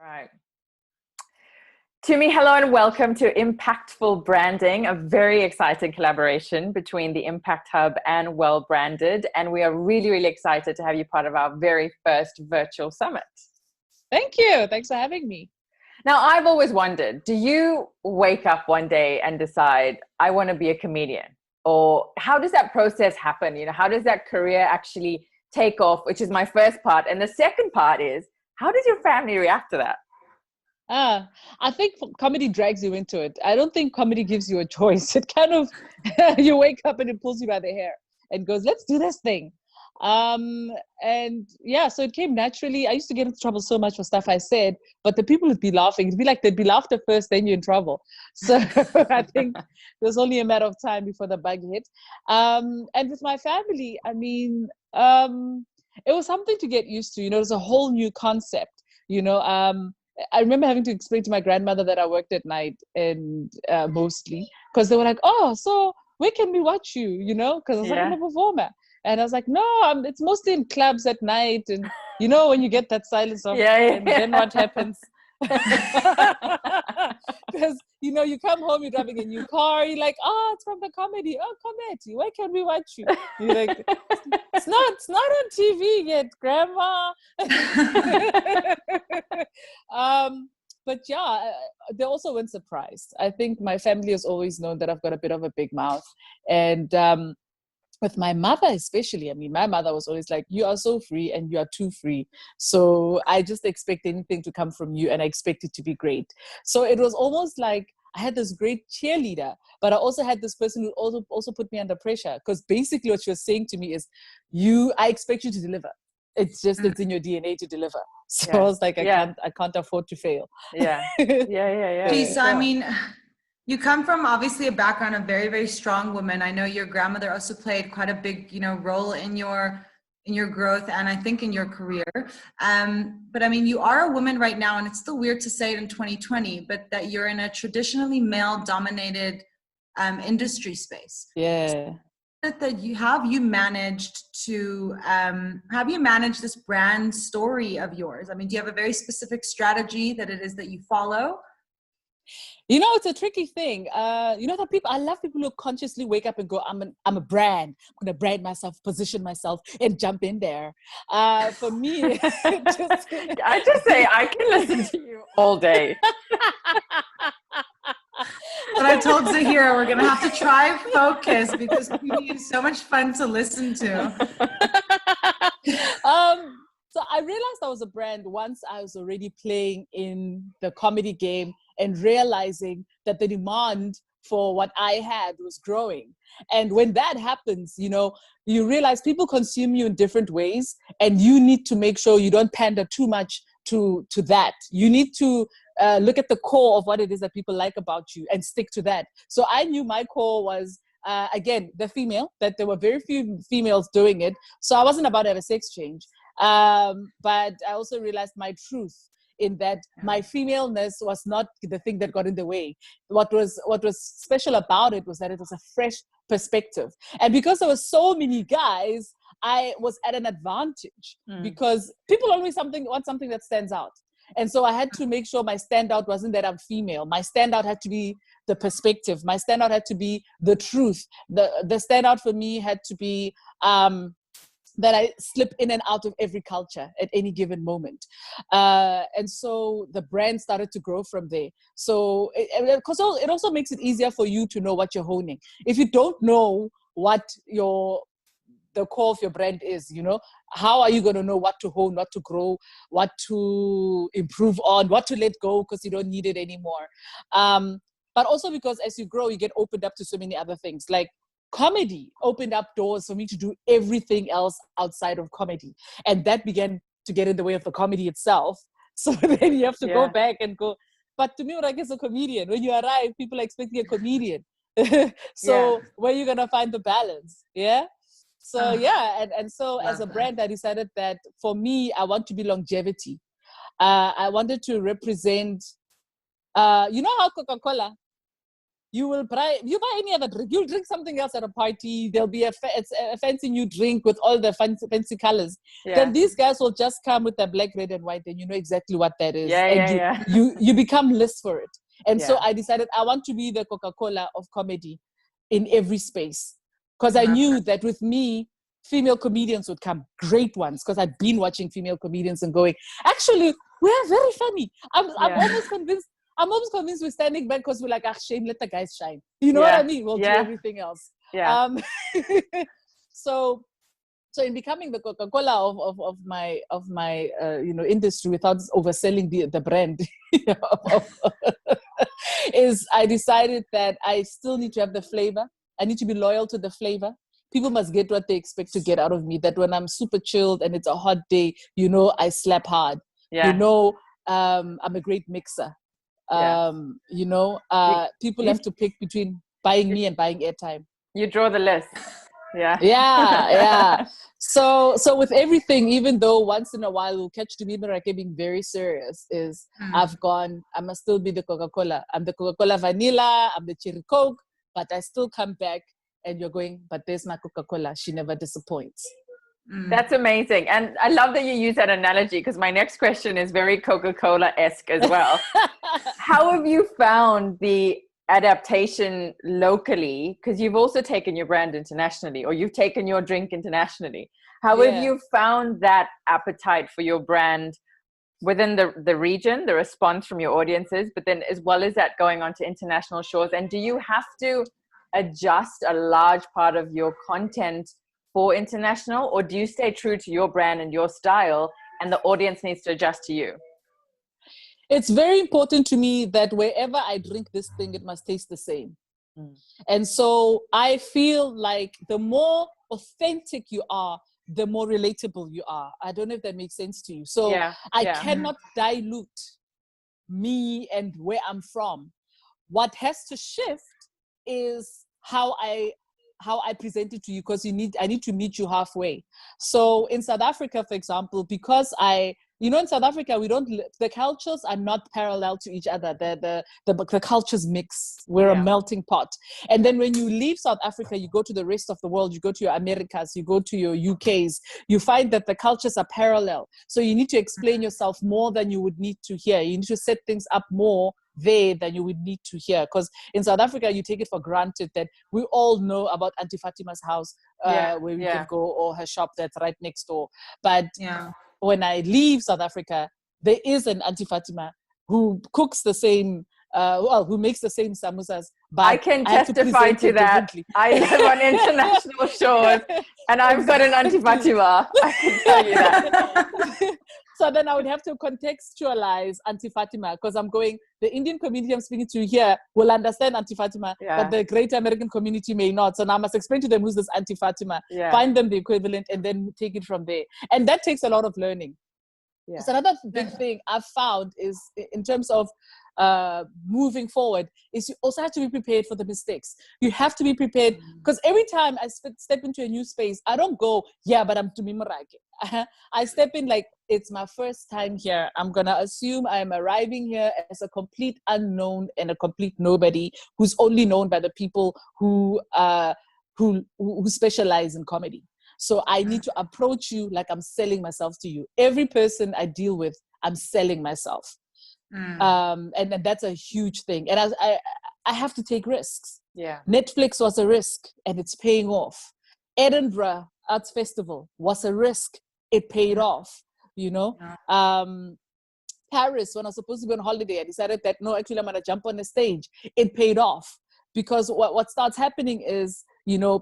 Right. Tumi, hello and welcome to Impactful Branding, a very exciting collaboration between the Impact Hub and Well Branded. And we are really, really excited to have you part of our very first virtual summit. Thank you. Thanks for having me. Now, I've always wondered, do you wake up one day and decide, I want to be a comedian? Or how does that process happen? You know, how does that career actually take off, which is my first part. And the second part is, how does your family react to that? I think comedy drags you into it. I don't think comedy gives you a choice. It kind of, you wake up and it pulls you by the hair and goes, let's do this thing. And yeah, so it came naturally. I used to get into trouble so much for stuff I said, but the people would be laughing. It'd be like they'd be laughter first, then you're in trouble. So I think it was only a matter of time before the bug hit. And with my family, I mean, it was something to get used to. You know, it was a whole new concept. You know, I remember having to explain to my grandmother that I worked at night and mostly because they were like, "Oh, so where can we watch you?" You know, because I was like, "I'm a performer." And I was like, no, it's mostly in clubs at night. And you know, when you get that silence of, and then what happens? Because, you know, you come home, you're driving a new car, you're like, oh, it's from the comedy. Oh, comedy. Where can we watch you? You're like, it's not on TV yet, Grandma. But yeah, they also weren't surprised. I think my family has always known that I've got a bit of a big mouth. And, with my mother especially, I mean, my mother was always like, you are so free and you are too free. So I just expect anything to come from you and I expect it to be great. So it was almost like I had this great cheerleader, but I also had this person who also put me under pressure. Because basically what she was saying to me is, I expect you to deliver. It's just, it's in your DNA to deliver. So I was like, I can't afford to fail. Yeah. Geez, so I mean, you come from obviously a background of very, very strong women. I know your grandmother also played quite a big, role in your growth and I think in your career. But I mean, you are a woman right now, and it's still weird to say it in 2020, but that you're in a traditionally male-dominated industry space. Yeah. That you managed this brand story of yours? I mean, do you have a very specific strategy that it is that you follow? You know, it's a tricky thing. You know, I love people who consciously wake up and go, I'm a brand. I'm going to brand myself, position myself, and jump in there. For me, I just say, I can listen to you all day. But I told Zahirah we're going to have to try Focus because Tumi is so much fun to listen to. So I realized I was a brand once I was already playing in the comedy game and realizing that the demand for what I had was growing. And when that happens, you realize people consume you in different ways, and you need to make sure you don't pander too much to that. You need to look at the core of what it is that people like about you and stick to that. So I knew my core was, again, the female, that there were very few females doing it. So I wasn't about to have a sex change. But I also realized my truth in that my femaleness was not the thing that got in the way. What was special about it was that it was a fresh perspective. And because there were so many guys, I was at an advantage because people always want something that stands out. And so I had to make sure my standout wasn't that I'm female. My standout had to be the perspective. My standout had to be the truth. The standout for me had to be that I slip in and out of every culture at any given moment. And so the brand started to grow from there. So it also makes it easier for you to know what you're honing. If you don't know what the core of your brand is, how are you going to know what to hone, what to grow, what to improve on, what to let go because you don't need it anymore. But also because as you grow, you get opened up to so many other things. Like comedy opened up doors for me to do everything else outside of comedy. And that began to get in the way of the comedy itself. So then you have to go back and go, but Tumi Morake is a comedian. When you arrive, people are expecting a comedian. So where are you going to find the balance? Yeah. So and so as a brand, I decided that for me, I want to be longevity. I wanted to represent, you know how Coca-Cola, you buy any other drink. You'll drink something else at a party. There'll be a fancy new drink with all the fancy colors. Yeah. Then these guys will just come with the black, red, and white, and you know exactly what that is. Yeah. You become less for it. And Yeah. so I decided I want to be the Coca-Cola of comedy in every space. Because I knew that with me, female comedians would come, great ones, because I'd been watching female comedians and going, actually, we're very funny. I'm almost convinced. I'm almost convinced we're standing back because we're like, shame, let the guys shine. You know what I mean? We'll do everything else. Yeah. So in becoming the Coca-Cola of my industry without overselling the brand, is I decided that I still need to have the flavor. I need to be loyal to the flavor. People must get what they expect to get out of me. That when I'm super chilled and it's a hot day, I slap hard. Yeah. I'm a great mixer. Yeah. People have to pick between buying me and buying airtime. You draw the list. Yeah. Yeah. So with everything, even though once in a while we'll catch Tumi Morake being very serious, I must still be the Coca-Cola. I'm the Coca-Cola vanilla, I'm the cherry Coke, but I still come back and you're going, but there's my Coca-Cola. She never disappoints. That's amazing. And I love that you use that analogy because my next question is very Coca-Cola-esque as well. How have you found the adaptation locally? Because you've also taken your brand internationally, or you've taken your drink internationally. How have you found that appetite for your brand within the region, the response from your audiences, but then as well as that going on to international shores? And do you have to adjust a large part of your content for international, or do you stay true to your brand and your style and the audience needs to adjust to you? It's very important to me that wherever I drink this thing, it must taste the same. And so I feel like the more authentic you are, the more relatable you are. I don't know if that makes sense to you. So I cannot dilute me and where I'm from. What has to shift is how I present it to you, because I need to meet you halfway. So in South Africa, for example, because in South Africa, the cultures are not parallel to each other. The cultures mix. We're a melting pot. And then when you leave South Africa, you go to the rest of the world, you go to your Americas, you go to your UKs, you find that the cultures are parallel. So you need to explain yourself more than you would need to here. You need to set things up more there than you would need to hear. Because in South Africa, you take it for granted that we all know about Auntie Fatima's house where we can go, or her shop that's right next door. But when I leave South Africa, there is an Auntie Fatima who cooks the same, who makes the same samosas. But I can testify to that. I live on international shores and I've got an Auntie Fatima. I can tell you that. So then I would have to contextualize Auntie Fatima, because I'm going, the Indian community I'm speaking to here will understand Auntie Fatima, but the greater American community may not. So now I must explain to them who's this Auntie Fatima, find them the equivalent, and then take it from there. And that takes a lot of learning. It's another big thing I've found is in terms of moving forward is you also have to be prepared for the mistakes. You have to be prepared, because every time I step into a new space, I don't go, but I'm Tumi Morake. I step in like, it's my first time here. I'm going to assume I'm arriving here as a complete unknown and a complete nobody who's only known by the people who specialize in comedy. So I need to approach you like I'm selling myself to you. Every person I deal with, I'm selling myself. And that's a huge thing. And I have to take risks. Netflix was a risk and it's paying off. Edinburgh Arts Festival was a risk. It paid off, Paris, when I was supposed to be on holiday, I decided that, no, actually I'm going to jump on the stage. It paid off, because what starts happening is,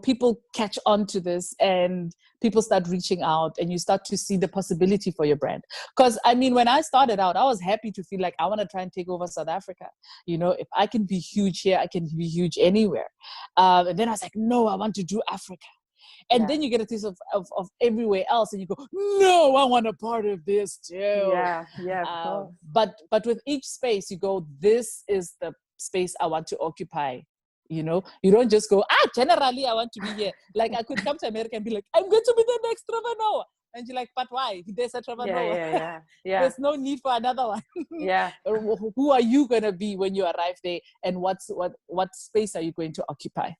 people catch on to this and people start reaching out and you start to see the possibility for your brand. Because, when I started out, I was happy to feel like I want to try and take over South Africa. If I can be huge here, I can be huge anywhere. And then I was like, no, I want to do Africa. And then you get a taste of everywhere else and you go, no, I want a part of this too. But with each space, you go, this is the space I want to occupy. You don't just go, generally I want to be here. Like I could come to America and be like, I'm going to be the next Trevor Noah. And you're like, but why? There's a Trevor Noah. Yeah. There's no need for another one. Yeah. Who are you going to be when you arrive there? And what space are you going to occupy?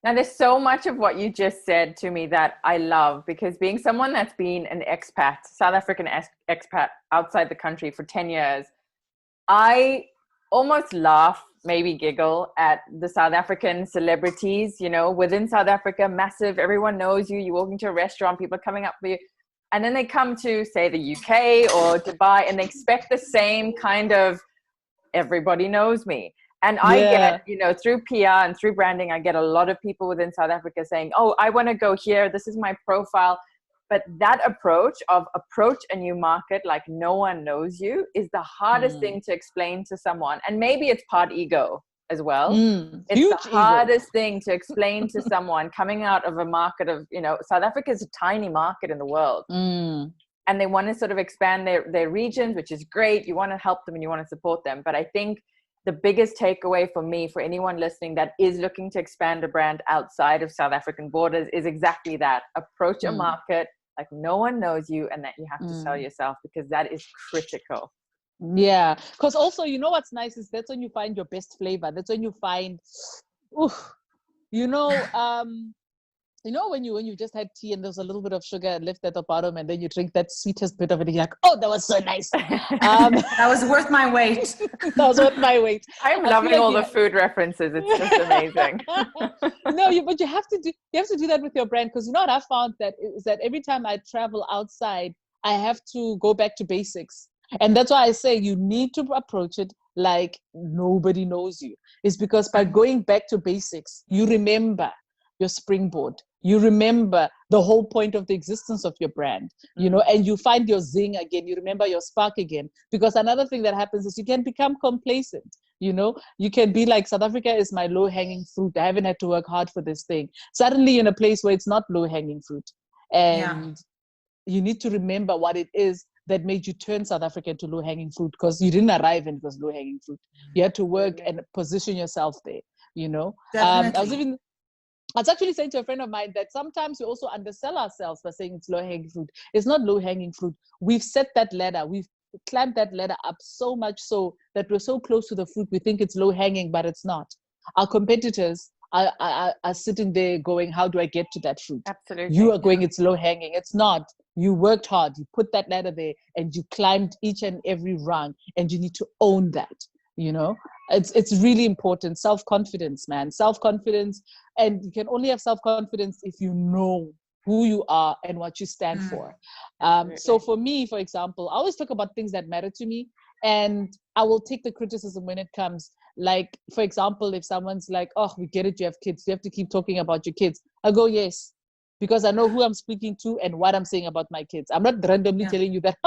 Now, there's so much of what you just said to me that I love, because being someone that's been an expat, South African expat outside the country for 10 years, I almost laugh, maybe giggle at the South African celebrities, you know, within South Africa, massive, everyone knows you, you walk into a restaurant, people are coming up for you. And then they come to, say, the UK or Dubai, and they expect the same kind of, everybody knows me. And I get, you know, through PR and through branding, I get a lot of people within South Africa saying, oh, I want to go here. This is my profile. But that approach of approach a new market like no one knows you is the hardest thing to explain to someone. And maybe it's part ego as well. It's the hardest thing to explain to someone coming out of a market of, you know, South Africa is a tiny market in the world. And they want to sort of expand their regions, which is great. You want to help them and you want to support them. But I think the biggest takeaway for me, for anyone listening that is looking to expand a brand outside of South African borders, is exactly that. Approach a market like no one knows you, and that you have to sell yourself, because that is critical. Yeah, because also, you know what's nice is that's when you find your best flavor. That's when you find, you know, when you just had tea and there's a little bit of sugar left at the bottom, and then you drink that sweetest bit of it, and you're like, oh, that was so nice. That was worth my weight. That was worth my weight. I'm loving all the food references. It's just amazing. But you have to do that with your brand, because you know what I found is that every time I travel outside, I have to go back to basics. And that's why I say you need to approach it like nobody knows you. It's because by going back to basics, you remember your springboard. You remember the whole point of the existence of your brand, you know, and you find your zing again. You remember your spark again. Because another thing that happens is you can become complacent. You know, you can be like, South Africa is my low-hanging fruit. I haven't had to work hard for this thing. Suddenly in a place where it's not low-hanging fruit. And you need to remember what it is that made you turn South Africa into low-hanging fruit, because you didn't arrive and it was low-hanging fruit. You had to work and position yourself there, you know. I was actually saying to a friend of mine that sometimes we also undersell ourselves by saying it's low-hanging fruit. It's not low-hanging fruit. We've set that ladder. We've climbed that ladder up so much so that we're so close to the fruit, we think it's low-hanging, but it's not. Our competitors are sitting there going, how do I get to that fruit? Absolutely. You are going, it's low-hanging. It's not. You worked hard. You put that ladder there and you climbed each and every rung, and you need to own that. You know, it's really important. Self-confidence, man. Self-confidence. And you can only have self-confidence if you know who you are and what you stand for. So for me, for example, I always talk about things that matter to me, and I will take the criticism when it comes. Like, for example, if someone's like, oh, we get it, you have kids, you have to keep talking about your kids. I go, yes, because I know who I'm speaking to and what I'm saying about my kids. I'm not randomly telling you that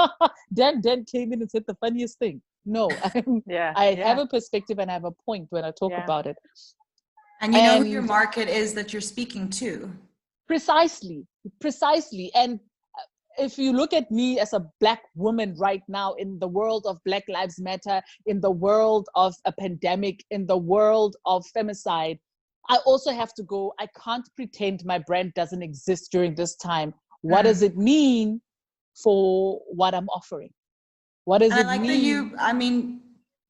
Dan came in and said the funniest thing. No, I have a perspective and I have a point when I talk about it. And you know who your market is that you're speaking to. Precisely. And if you look at me as a Black woman right now in the world of Black Lives Matter, in the world of a pandemic, in the world of femicide, I also have to go, I can't pretend my brand doesn't exist during this time. What does it mean for what I'm offering? What does it mean?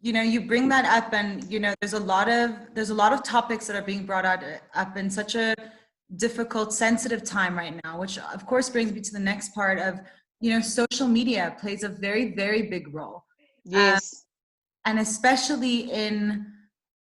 You know, you bring that up, and you know, there's a lot of topics that are being brought up in such a difficult, sensitive time right now, which of course brings me to the next part of, you know, social media plays a very, very big role. Yes. And especially in,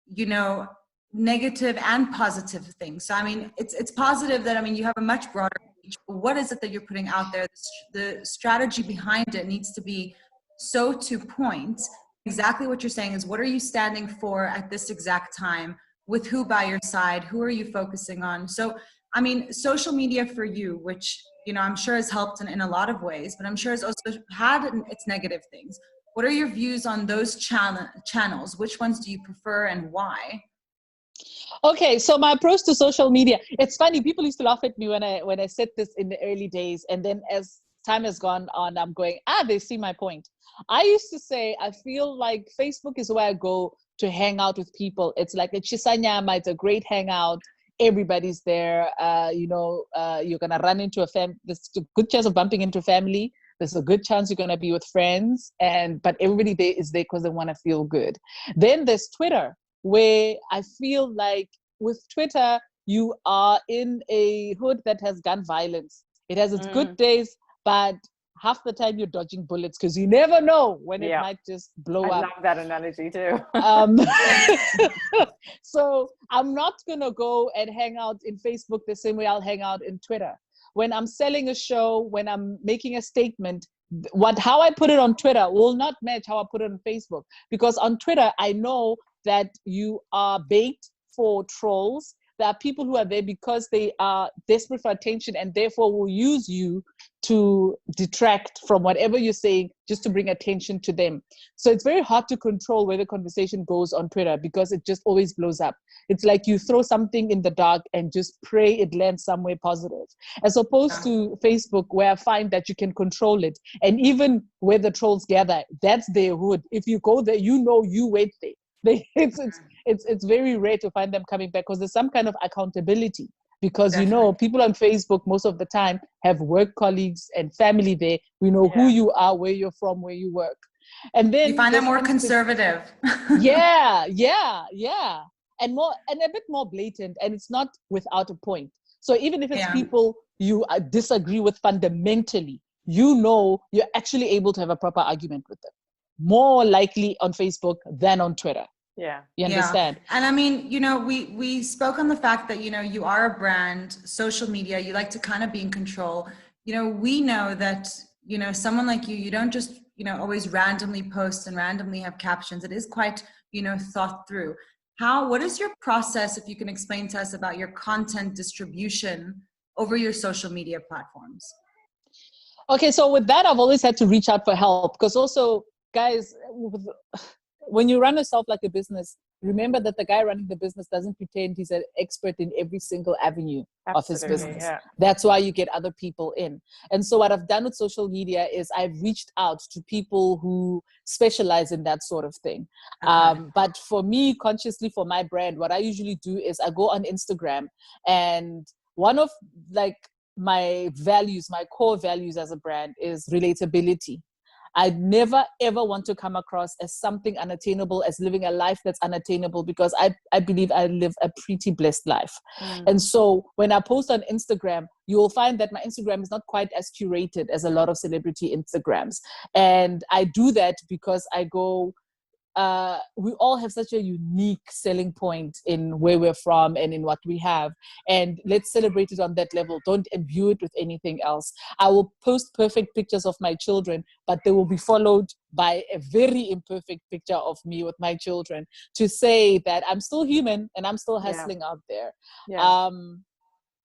you know, negative and positive things. So I mean, it's positive that, I mean, you have a much broader reach. What is it that you're putting out there? The strategy behind it needs to be so to point. Exactly what you're saying is, what are you standing for at this exact time? With who by your side? Who are you focusing on? So, I mean, social media for you, which, you know, I'm sure has helped in a lot of ways, but I'm sure has also had its negative things. What are your views on those channels? Which ones do you prefer and why? Okay, so my approach to social media, it's funny, people used to laugh at me when I said this in the early days, and then as time has gone on, I'm going, they see my point. I used to say, I feel like Facebook is where I go to hang out with people. It's like a chisanyama, it's a great hangout. everybody's there. You're going to run into there's a good chance of bumping into family. There's a good chance you're going to be with friends, but everybody there is there because they want to feel good. Then there's Twitter, where I feel like with Twitter, you are in a hood that has gun violence. It has its good days, but half the time you're dodging bullets because you never know when it might just blow up. I love that analogy too. So I'm not going to go and hang out in Facebook the same way I'll hang out in Twitter. When I'm selling a show, when I'm making a statement, how I put it on Twitter will not match how I put it on Facebook. Because on Twitter, I know that you are bait for trolls. There are people who are there because they are desperate for attention and therefore will use you to detract from whatever you're saying just to bring attention to them. So it's very hard to control where the conversation goes on Twitter because it just always blows up. It's like you throw something in the dark and just pray it lands somewhere positive. As opposed to Facebook, where I find that you can control it. And even where the trolls gather, that's their hood. If you go there, you wait there. It's very rare to find them coming back because there's some kind of accountability. Because people on Facebook most of the time have work colleagues and family there. We know who you are, where you're from, where you work. And then you find them more conservative. Yeah. And a bit more blatant, and it's not without a point. So even if it's people you disagree with fundamentally, you're actually able to have a proper argument with them. More likely on Facebook than on Twitter. Yeah. You understand? And I mean, we spoke on the fact that, you are a brand, social media, you like to kind of be in control. We know that, someone like you don't just, always randomly post and randomly have captions. It is quite, thought through. What is your process, if you can explain to us about your content distribution over your social media platforms? Okay, so with that, I've always had to reach out for help because also, guys, when you run yourself like a business, remember that the guy running the business doesn't pretend he's an expert in every single avenue of his business. Yeah. That's why you get other people in. And so what I've done with social media is I've reached out to people who specialize in that sort of thing. Okay. But for me, consciously for my brand, what I usually do is I go on Instagram, and one of my core values as a brand is relatability. I never, ever want to come across as something unattainable, as living a life that's unattainable, because I believe I live a pretty blessed life. And so when I post on Instagram, you will find that my Instagram is not quite as curated as a lot of celebrity Instagrams. And I do that because I go, we all have such a unique selling point in where we're from and in what we have. And let's celebrate it on that level. Don't imbue it with anything else. I will post perfect pictures of my children, but they will be followed by a very imperfect picture of me with my children to say that I'm still human and I'm still hustling out there. Yeah.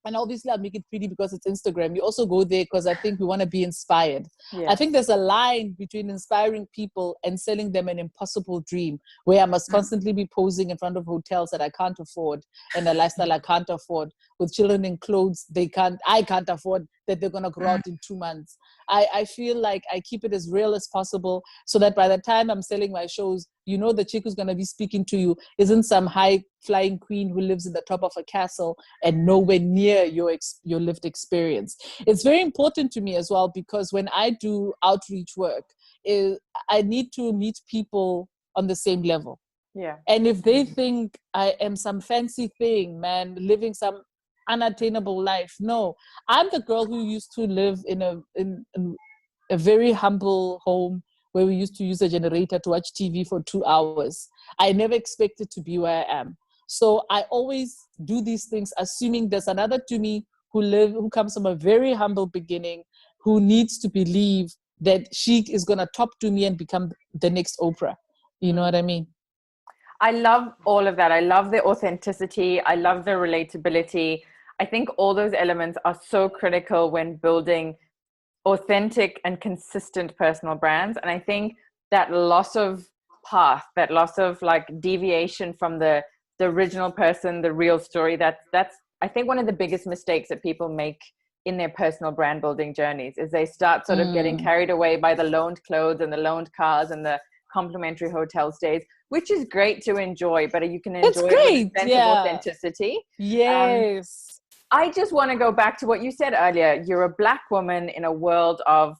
And obviously I'll make it pretty because it's Instagram. You also go there because I think we want to be inspired. Yes. I think there's a line between inspiring people and selling them an impossible dream, where I must constantly be posing in front of hotels that I can't afford and a lifestyle I can't afford, with children in clothes I can't afford, that they're going to grow out in 2 months. I feel like I keep it as real as possible so that by the time I'm selling my shows, the chick who's going to be speaking to you isn't some high flying queen who lives in the top of a castle and nowhere near your lived experience. It's very important to me as well, because when I do outreach work, I need to meet people on the same level. Yeah. And if they think I am some fancy thing, man, living some unattainable life, no, I'm the girl who used to live in a very humble home where we used to use a generator to watch TV for 2 hours. I never expected to be where I am. So I always do these things assuming there's another Tumi who comes from a very humble beginning, who needs to believe that she is going to top Tumi and become the next Oprah. You know what I mean? I love all of that. I love the authenticity. I love the relatability. I think all those elements are so critical when building authentic and consistent personal brands. And I think that loss of path, that loss of deviation from the original person, the real story, that's I think one of the biggest mistakes that people make in their personal brand building journeys is they start sort of getting carried away by the loaned clothes and the loaned cars and the complimentary hotel stays, which is great to enjoy, but you can It's enjoy it great. with a sense of authenticity. Yes. I just want to go back to what you said earlier. You're a Black woman in a world of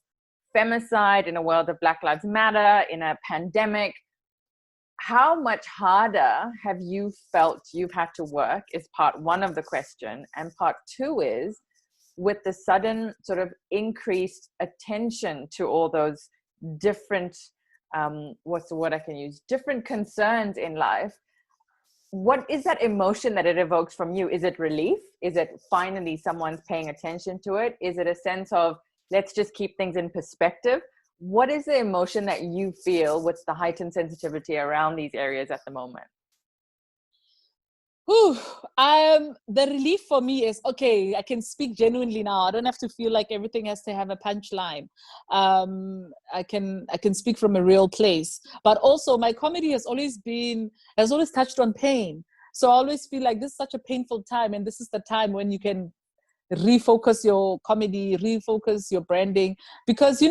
femicide, in a world of Black Lives Matter, in a pandemic. How much harder have you felt you've had to work is part one of the question. And part two is, with the sudden sort of increased attention to all those different, what's the word I can use? Different concerns in life. What is that emotion that it evokes from you? Is it relief? Is it finally someone's paying attention to it? Is it a sense of, let's just keep things in perspective? What is the emotion that you feel with the heightened sensitivity around these areas at the moment? Whew, the relief for me is, okay, I can speak genuinely now. I don't have to feel like everything has to have a punchline. I can speak from a real place. But also my comedy has always touched on pain. So I always feel like this is such a painful time, and this is the time when you can refocus your comedy, refocus your branding, because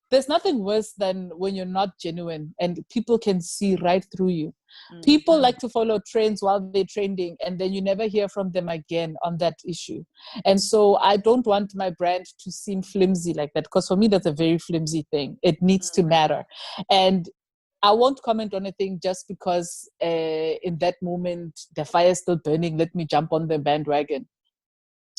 there's nothing worse than when you're not genuine and people can see right through you. Mm-hmm. People like to follow trends while they're trending, and then you never hear from them again on that issue. And so I don't want my brand to seem flimsy like that, because for me, that's a very flimsy thing. It needs to matter. And I won't comment on a thing just because in that moment, the fire is still burning. Let me jump on the bandwagon.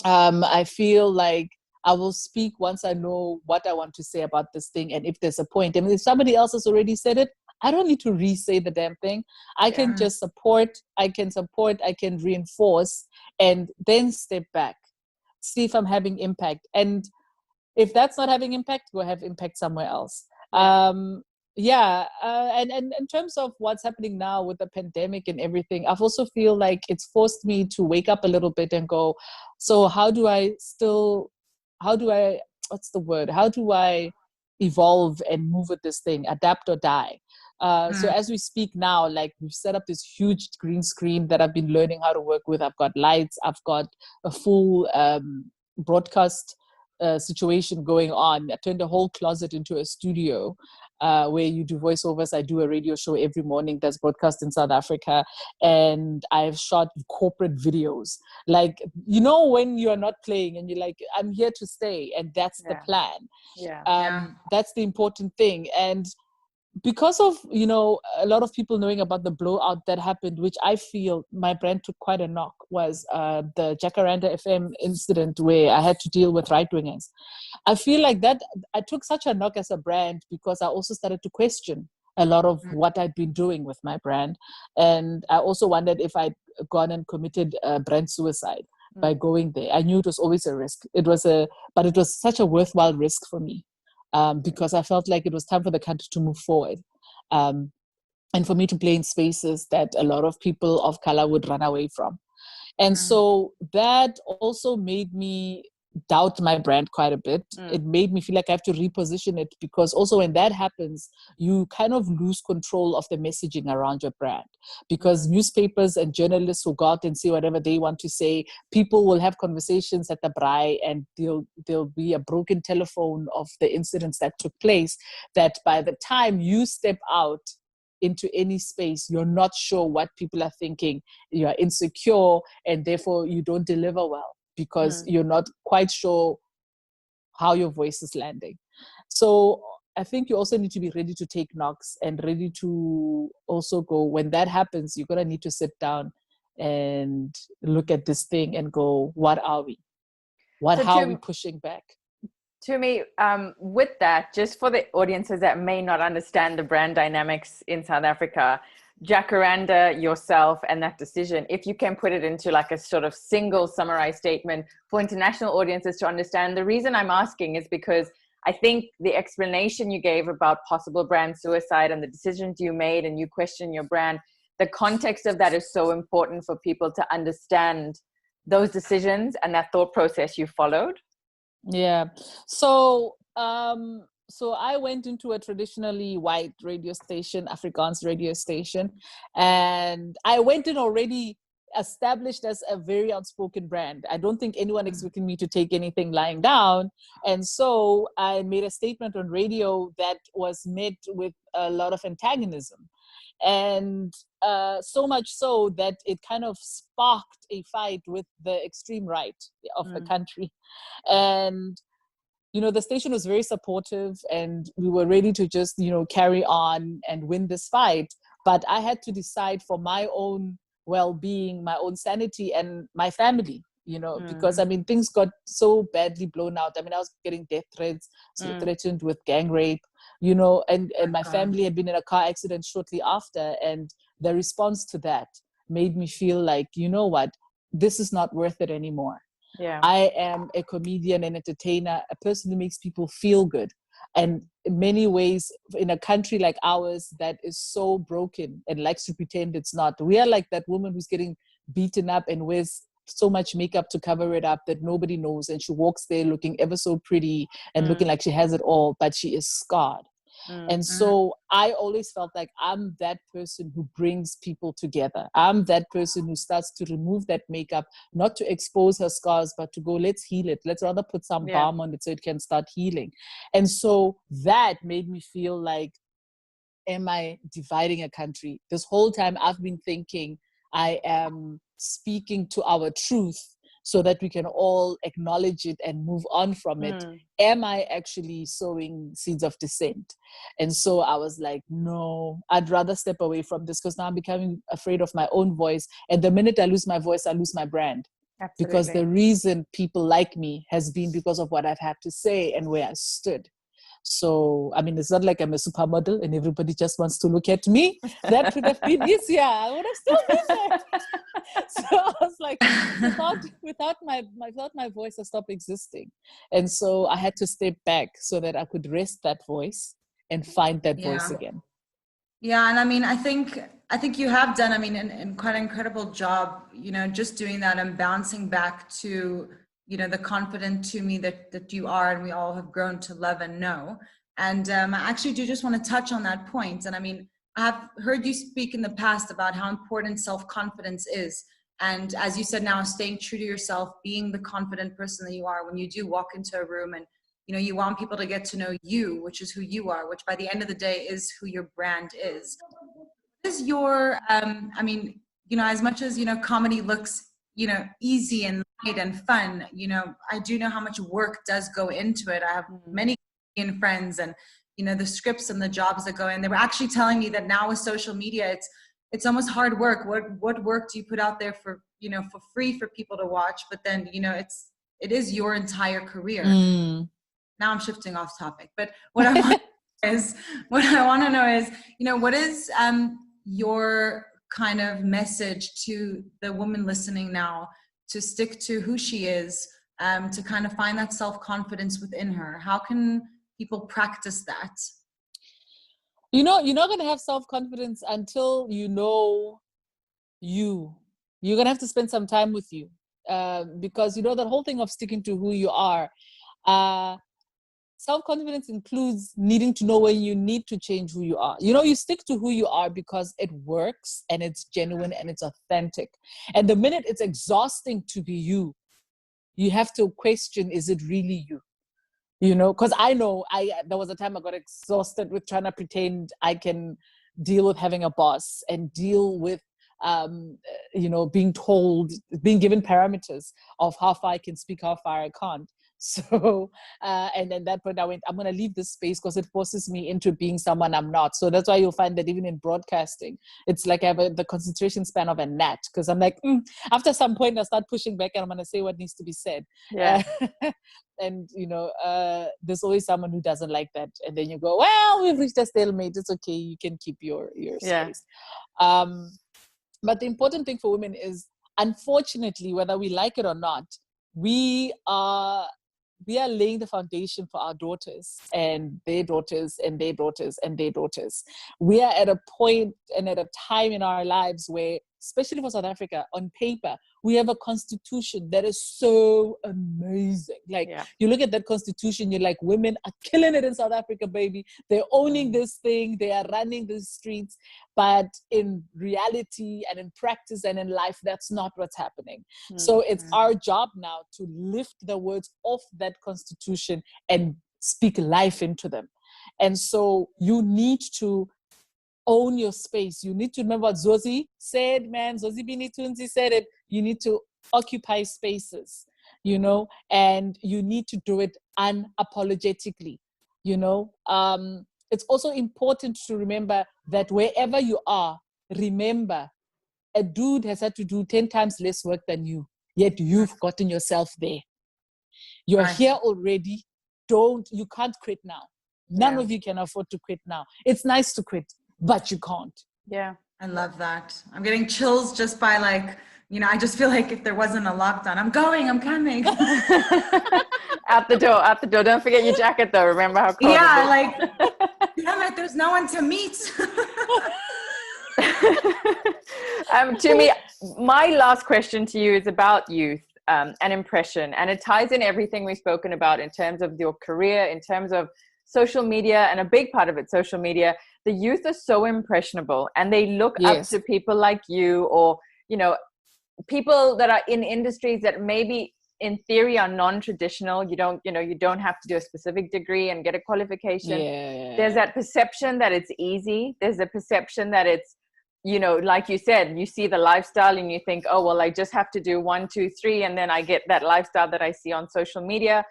I feel like I will speak once I know what I want to say about this thing, and if there's a point. I mean, if somebody else has already said it, I don't need to re-say the damn thing. I can just support, I can reinforce, and then step back, see if I'm having impact. And if that's not having impact, go have impact somewhere else. And in terms of what's happening now with the pandemic and everything, I've also feel like it's forced me to wake up a little bit and go, so how do I evolve and move with this thing, adapt or die? So as we speak now, like, we've set up this huge green screen that I've been learning how to work with. I've got lights, I've got a full broadcast situation going on. I turned the whole closet into a studio where you do voiceovers. I do a radio show every morning that's broadcast in South Africa, and I've shot corporate videos. Like, when you're not playing and you're like, I'm here to stay, and that's the plan. That's the important thing. And because of a lot of people knowing about the blowout that happened, which I feel my brand took quite a knock, was the Jacaranda FM incident where I had to deal with right-wingers. I feel like that I took such a knock as a brand because I also started to question a lot of what I'd been doing with my brand. And I also wondered if I'd gone and committed brand suicide by going there. I knew it was always a risk. But it was such a worthwhile risk for me. Because I felt like it was time for the country to move forward, and for me to play in spaces that a lot of people of color would run away from. And so that also made me doubt my brand quite a bit. It made me feel like I have to reposition it, because also when that happens, you kind of lose control of the messaging around your brand, because newspapers and journalists will go out and say whatever they want to say. People will have conversations at the braai, and there'll be a broken telephone of the incidents that took place, that by the time you step out into any space, you're not sure what people are thinking. You are insecure, and therefore you don't deliver well, because you're not quite sure how your voice is landing. So I think you also need to be ready to take knocks, and ready to also go, when that happens, you're going to need to sit down and look at this thing and go, what are we? How are we pushing back? Tumi, with that, just for the audiences that may not understand the brand dynamics in South Africa, Jacaranda, yourself, and that decision, if you can put it into like a sort of single summarized statement for international audiences to understand. The reason I'm asking is because I think the explanation you gave about possible brand suicide and the decisions you made, and you question your brand, the context of that is so important for people to understand those decisions and that thought process you followed. Yeah. So I went into a traditionally white radio station, Afrikaans radio station, and I went in already established as a very outspoken brand. I don't think anyone expected me to take anything lying down. And so I made a statement on radio that was met with a lot of antagonism. And so much so that it kind of sparked a fight with the extreme right of the country. And the station was very supportive, and we were ready to just, carry on and win this fight. But I had to decide for my own well-being, my own sanity, and my family, because, things got so badly blown out. I was getting death threats, threatened with gang rape, and my family had been in a car accident shortly after. And the response to that made me feel like, you know what, this is not worth it anymore. Yeah. I am a comedian and entertainer, a person who makes people feel good. And in many ways, in a country like ours that is so broken and likes to pretend it's not, we are like that woman who's getting beaten up and wears so much makeup to cover it up that nobody knows. And she walks there looking ever so pretty and looking like she has it all, but she is scarred. And so I always felt like I'm that person who brings people together. I'm that person who starts to remove that makeup, not to expose her scars, but to go, let's heal it. Let's rather put some balm on it so it can start healing. And so that made me feel like, am I dividing a country? This whole time I've been thinking I am speaking to our truth so that we can all acknowledge it and move on from it. Am I actually sowing seeds of dissent? And so I was like, no, I'd rather step away from this, because now I'm becoming afraid of my own voice. And the minute I lose my voice, I lose my brand. Absolutely. Because the reason people like me has been because of what I've had to say and where I stood. So, it's not like I'm a supermodel and everybody just wants to look at me. That would have been easier. I would have still been there. So I was like, without my voice, I stopped existing. And so I had to step back so that I could rest that voice and find that voice again. Yeah, and I think you have done, an quite an incredible job, just doing that and bouncing back to, the confident Tumi that you are, and we all have grown to love and know. And I actually do just want to touch on that point. And I have heard you speak in the past about how important self-confidence is. And as you said now, staying true to yourself, being the confident person that you are when you do walk into a room, and you want people to get to know you, which is who you are, which by the end of the day is who your brand is. What is your, as much as, comedy looks, easy and light and fun, I do know how much work does go into it. I have many comedian friends, and, the scripts and the jobs that go in. They were actually telling me that now with social media, it's almost hard work. What work do you put out there for, for free for people to watch? But then, it is your entire career. Now I'm shifting off topic, but what I want to know is, what is your kind of message to the woman listening now to stick to who she is, to kind of find that self-confidence within her? How can people practice that? You're not going to have self-confidence until you know you. You're going to have to spend some time with you, because, the whole thing of sticking to who you are, self-confidence includes needing to know when you need to change who you are. You stick to who you are because it works and it's genuine and it's authentic. And the minute it's exhausting to be you, you have to question, is it really you? Because I know there was a time I got exhausted with trying to pretend I can deal with having a boss and deal with being given parameters of how far I can speak, how far I can't. So, and then that point I went, I'm going to leave this space because it forces me into being someone I'm not. So that's why you'll find that even in broadcasting, it's like I have the concentration span of a gnat, because I'm like, after some point I start pushing back and I'm going to say what needs to be said. Yeah. And, there's always someone who doesn't like that. And then you go, well, we've reached a stalemate. It's okay. You can keep your space. But the important thing for women is, unfortunately, whether we like it or not, we are laying the foundation for our daughters and their daughters and their daughters and their daughters. We are at a point and at a time in our lives where, especially for South Africa, on paper, we have a constitution that is so amazing. You look at that constitution, you're like, women are killing it in South Africa, baby. They're owning this thing. They are running the streets. But in reality and in practice and in life, that's not what's happening. So it's our job now to lift the words off that constitution and speak life into them. And so you need to own your space. You need to remember what Zozi said, man. Zozi Bini Tunzi said it. You need to occupy spaces, you know, and you need to do it unapologetically, you know. It's also important to remember that wherever you are, remember, a dude has had to do 10 times less work than you, yet you've gotten yourself there. You're here already. You can't quit now. None of you can afford to quit now. It's nice to quit, but you can't. Yeah. I love that. I'm getting chills just by like, you know, I just feel like if there wasn't a lockdown, I'm coming. Out the door. Don't forget your jacket though. Remember how cold Yeah, it is. like, damn it, there's no one to meet. Tumi, my last question to you is about youth and impression. And it ties in everything we've spoken about in terms of your career, in terms of social media, and a big part of it, social media. The youth are so impressionable and they look up to people like you, or, you know, people that are in industries that maybe in theory are non-traditional. You don't have to do a specific degree and get a qualification. There's that perception that it's easy. There's a perception that it's, you know, like you said, you see the lifestyle and you think, oh, well, I just have to do 1, 2, 3, and then I get that lifestyle that I see on social media.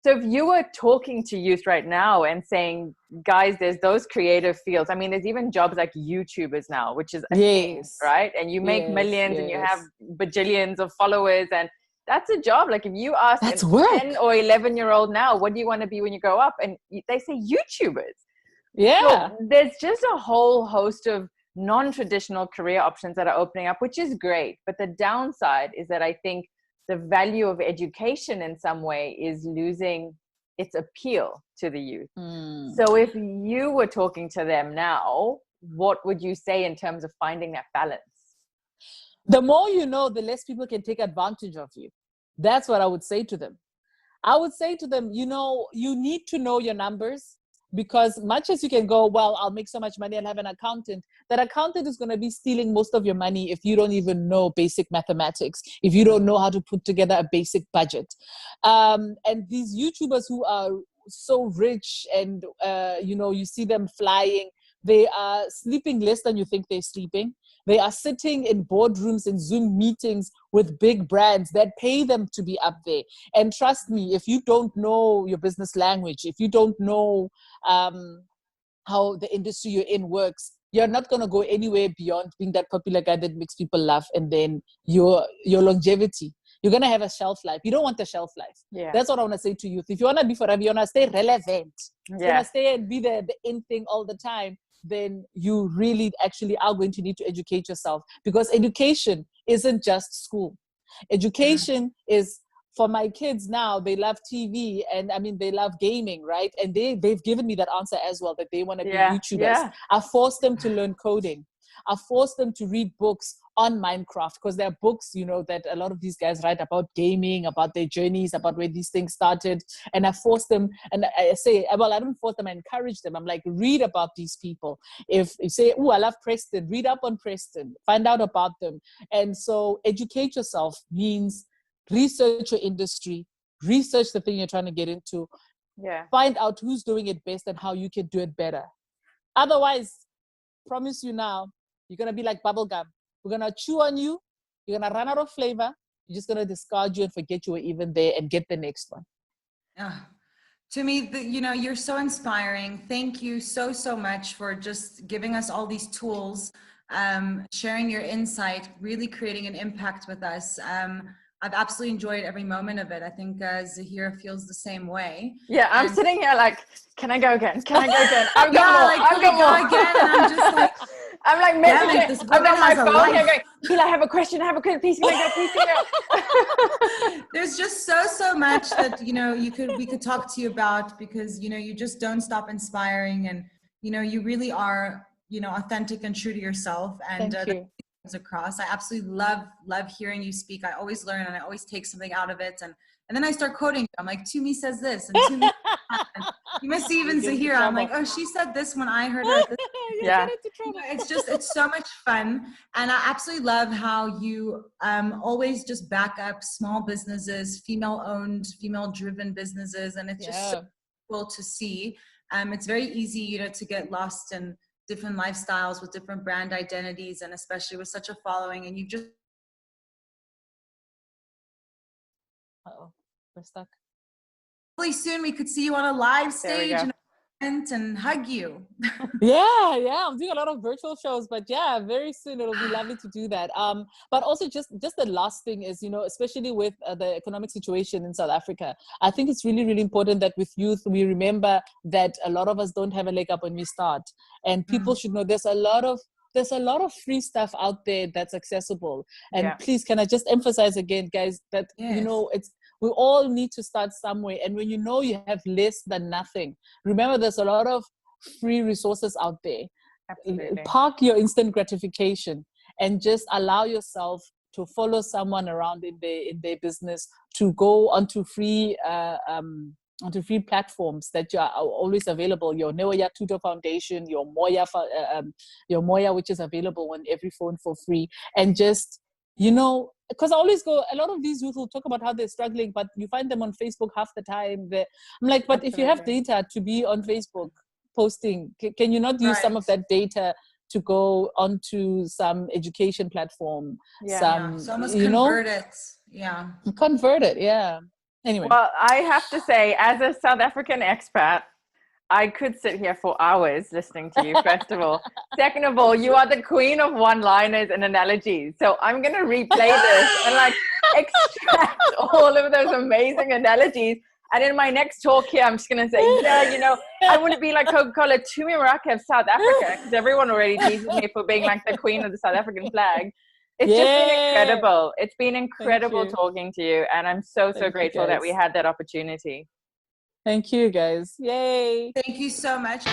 So if you were talking to youth right now and saying, guys, there's those creative fields. I mean, there's even jobs like YouTubers now, which is a thing, right? And you make millions and you have bajillions of followers, and that's a job. Like if you ask a 10 or 11-year-old now, what do you want to be when you grow up? And they say YouTubers. Yeah. So there's just a whole host of non-traditional career options that are opening up, which is great. But the downside is that I think the value of education in some way is losing its appeal to the youth. So if you were talking to them now, what would you say in terms of finding that balance? The more you know, the less people can take advantage of you. That's what I would say to them. I would say to them, you know, you need to know your numbers, because much as you can go, well, I'll make so much money and have an accountant, that accountant is going to be stealing most of your money if you don't even know basic mathematics, if you don't know how to put together a basic budget. And these YouTubers who are so rich and, you know, you see them flying, they are sleeping less than you think they're sleeping. They are sitting in boardrooms and Zoom meetings with big brands that pay them to be up there. And trust me, if you don't know your business language, if you don't know how the industry you're in works, you're not going to go anywhere beyond being that popular guy that makes people laugh, and then your longevity. You're going to have a shelf life. You don't want a shelf life. Yeah. That's what I want to say to youth. If you want to be forever, you want to stay relevant. You want to stay and be the in thing all the time, then you really actually are going to need to educate yourself, because education isn't just school. Education is, for my kids now, they love TV and I mean, they love gaming, right? And they've given me that answer as well, that they want to be YouTubers. Yeah. I forced them to learn coding. I forced them to read books on Minecraft, because there are books, you know, that a lot of these guys write about gaming, about their journeys, about where these things started. And I forced them, and I say, well, I don't force them, I encourage them. I'm like, read about these people. If you say, oh, I love Preston, read up on Preston, find out about them. And so educate yourself means research your industry, research the thing you're trying to get into, find out who's doing it best and how you can do it better. Otherwise, promise you now, you're going to be like bubblegum. We're going to chew on you. You're going to run out of flavor. You're just going to discard you and forget you were even there and get the next one. To me, you know, you're so inspiring. Thank you so, so much for just giving us all these tools, sharing your insight, really creating an impact with us. I've absolutely enjoyed every moment of it. I think Zahirah feels the same way. Yeah, I'm sitting here like, can I go again? Can I go again? I've got more. Like, I've got more again. And I'm just like, I'm like messaging. I've got my phone here going, Tehilah, I have a question. Please can I go? There's just so much that, you know, we could talk to you about, because, you know, you just don't stop inspiring, and, you know, you really are, you know, authentic and true to yourself. And Thank you. Across. I absolutely love hearing you speak. I always learn and I always take something out of it. And then I start quoting. I'm like, Tumi says this, and Tumi you must see even Zahirah. I'm like, oh, she said this when I heard her. Yeah. It's so much fun. And I absolutely love how you always just back up small businesses, female-owned, female-driven businesses. And it's just so cool to see. It's very easy, you know, to get lost in different lifestyles, with different brand identities, and especially with such a following. And you just we're stuck. Hopefully soon we could see you on a live stage and hug you. Yeah, I'm doing a lot of virtual shows, but yeah, very soon it'll be lovely to do that. But also just the last thing is, especially with the economic situation in South Africa, I think it's really, really important that with youth, we remember that a lot of us don't have a leg up when we start, and people should know there's a lot of free stuff out there that's accessible. And please, can I just emphasize again, guys, that, we all need to start somewhere. And when you have less than nothing, remember there's a lot of free resources out there. Absolutely. Park your instant gratification and just allow yourself to follow someone around in their business, to go onto free platforms that are always available. Your Neoya Tutor Foundation, your Moya, which is available on every phone for free. And just, because I always go, a lot of these youth will talk about how they're struggling, but you find them on Facebook half the time. I'm like, but if you have data to be on Facebook posting, can you not use some of that data to go onto some education platform? So almost convert it. Convert it, Anyway. Well, I have to say, as a South African expat, I could sit here for hours listening to you, first of all. Second of all, you are the queen of one-liners and analogies. So I'm going to replay this and extract all of those amazing analogies. And in my next talk here, I'm just going to say, I want to be like Coca-Cola, Tumi Morake of South Africa, because everyone already teases me for being like the queen of the South African flag. It's just been incredible. It's been incredible talking to you. And I'm so grateful that we had that opportunity. Thank you, guys. Yay. Thank you so much.